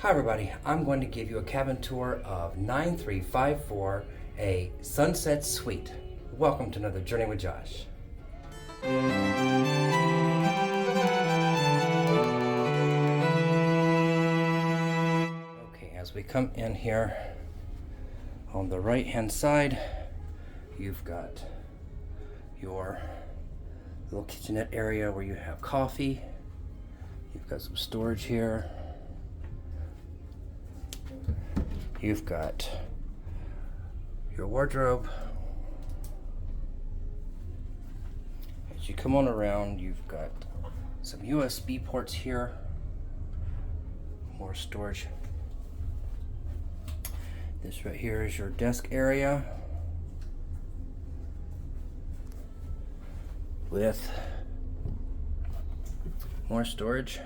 Hi everybody, I'm going to give you a cabin tour of 9354, a Sunset Suite. Welcome to another Journey with Josh. Okay, as we come in here, on the right hand side, you've got your little kitchenette area where you have coffee. You've got some storage here. You've got your wardrobe. As you come on around, you've got some USB ports here. More storage. This right here is your desk area with more storage.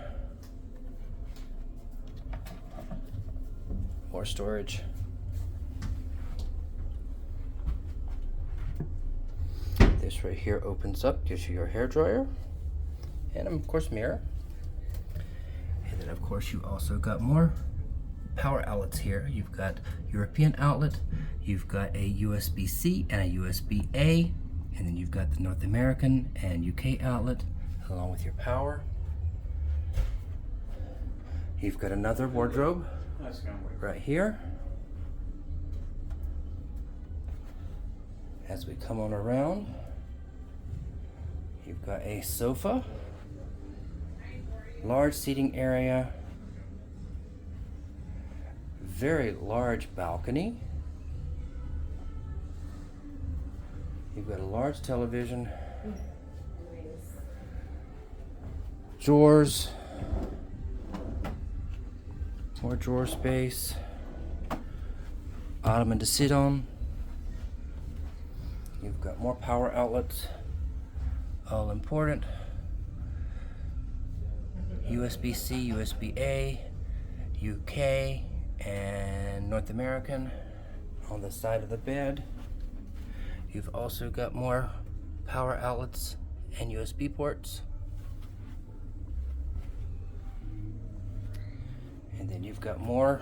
More storage. This right here opens up, gives you your hair dryer, and of course mirror. And then of course you also got more power outlets here. You've got European outlet, you've got a USB-C and a USB-A, and then you've got the North American and UK outlet along with your power. You've got another wardrobe right here. As we come on around, you've got a sofa, large seating area, very large balcony. You've got a large television, drawers, more drawer space, ottoman to sit on. You've got more power outlets, all important. USB-C, USB-A, UK, and North American on the side of the bed. You've also got more power outlets and USB ports. And then you've got more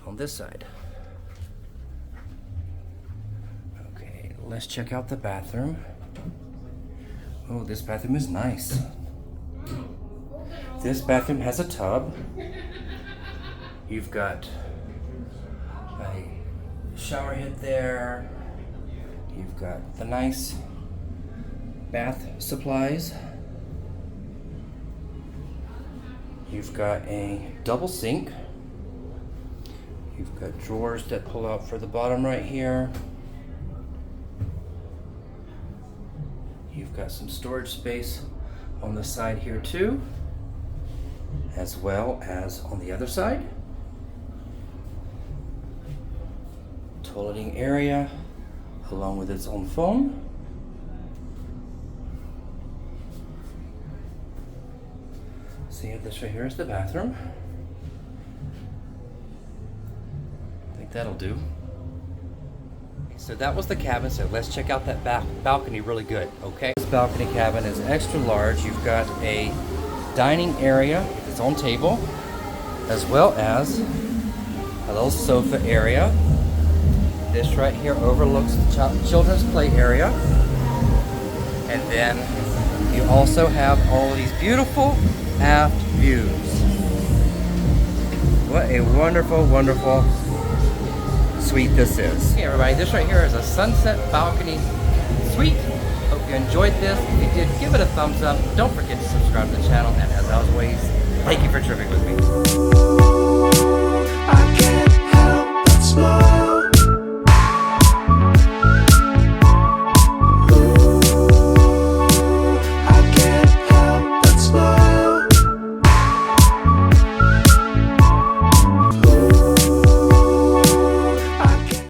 on this side. Okay, let's check out the bathroom. Oh, this bathroom is nice. This bathroom has a tub. You've got a shower head there. You've got the nice bath supplies. You've got a double sink. You've got drawers that pull out for the bottom right here. You've got some storage space on the side here too, as well as on the other side. Toileting area along with its own phone. See, this right here is the bathroom. I think that'll do. So that was the cabin, so let's check out that balcony really good, okay? This balcony cabin is extra large. You've got a dining area with its own table, as well as a little sofa area. This right here overlooks the children's play area. And then you also have all of these beautiful aft views. What a wonderful, wonderful suite this is. Hey everybody, this right here is a sunset balcony suite. Hope you enjoyed this. If you did, give it a thumbs up. Don't forget to subscribe to the channel, and as always, thank you for tripping with me.